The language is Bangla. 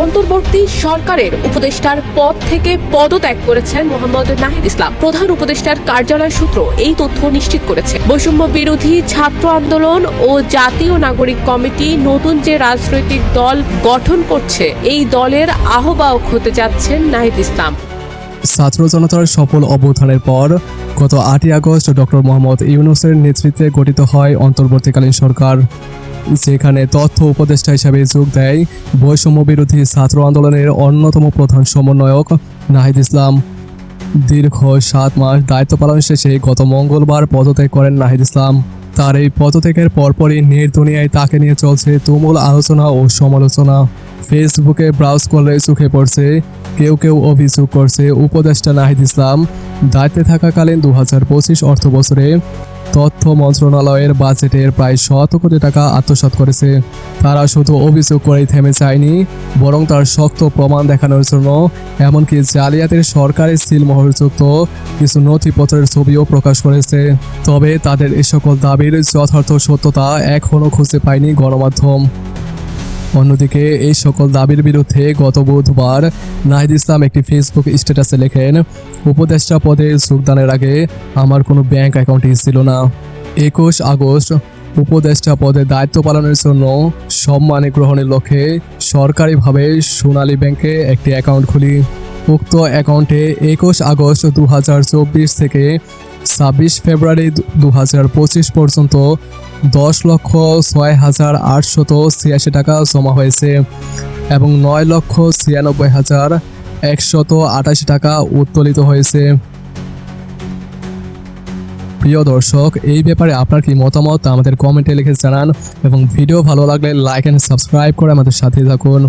অন্তর্বর্তী সরকারের উপদেষ্টার পদ থেকে পদত্যাগ করেছেন মোহাম্মদ নাহিদ ইসলাম। প্রধান উপদেষ্টার কার্যালয় সূত্র এই তথ্য নিশ্চিত করেছে। বৈষম্য বিরোধী ছাত্র আন্দোলন ও জাতীয় নাগরিক কমিটি নতুন যে রাজনৈতিক দল গঠন করছে, এই দলের আহ্বায়ক হতে যাচ্ছেন নাহিদ ইসলাম। ছাত্র জনতার সফল অভ্যুত্থানের পর গত 8ই আগস্ট ডক্টর মোহাম্মদ ইউনূসের নেতৃত্বে গঠিত হয় অন্তর্বর্তীকালীন সরকার, যেখানে তথ্য উপদেষ্টা হিসেবে যোগ দেয় বৈষম্য বিরোধী ছাত্র আন্দোলনের অন্যতম প্রধান সমন্বয়ক নাহিদ ইসলাম। দীর্ঘ 7 মাস দায়িত্ব পালন শেষে গত মঙ্গলবার পদত্যাগ করেন নাহিদ ইসলাম। তার এই পদত্যাগের পরপরই নেট দুনিয়ায় তাকে নিয়ে চলছে তুমুল আলোচনা ও সমালোচনা। ফেসবুকে ব্রাউজ করলে চোখে পড়ছে, কেউ কেউ অভিযোগ করছে উপদেষ্টা নাহিদ ইসলাম দায়িত্বে থাকাকালীন 2025 অর্থ বছরে তথ্য মন্ত্রণালয়ের বাজেটের প্রায় 100 কোটি টাকা আত্মসাৎ করেছে। তারা শুধু অভিযোগ করেই থেমে যায়নি, বরং তার শক্ত প্রমাণ দেখানোর জন্য এমনকি জালিয়াতির সরকারি সিলমোহরযুক্ত কিছু নথিপত্রের ছবিও প্রকাশ করেছে। তবে তাদের এ সকল দাবির যথার্থ সত্যতা এখনও খুঁজে পায়নি গণমাধ্যম। অন্যদিকে এই সকল দাবির বিরুদ্ধে গত বুধবার নাহিদ ইসলাম একটি ফেসবুক স্ট্যাটাসে লেখেন, উপদেষ্টা পদে যোগদানের আগে আমার কোনো ব্যাংক অ্যাকাউন্টই ছিল না। 21 আগস্ট উপদেষ্টা পদে দায়িত্ব পালনের জন্য সম্মানী গ্রহণের লক্ষ্যে সরকারিভাবে সোনালী ব্যাংকে একটি অ্যাকাউন্ট খুলি। উক্ত অ্যাকাউন্টে 21 আগস্ট 2024 থেকে 26 ফেব্রুয়ারি 2025 পর্যন্ত 10,06,886 টাকা জমা হয়েছে এবং 9,96,188 টাকা উত্তোলিত হয়েছে। প্রিয় দর্শক, এই ব্যাপারে আপনার কি মতামত আমাদের কমেন্টে লিখে জানান এবং ভিডিও ভালো লাগলে লাইক এন্ড সাবস্ক্রাইব করে আমাদের সাথে থাকুন।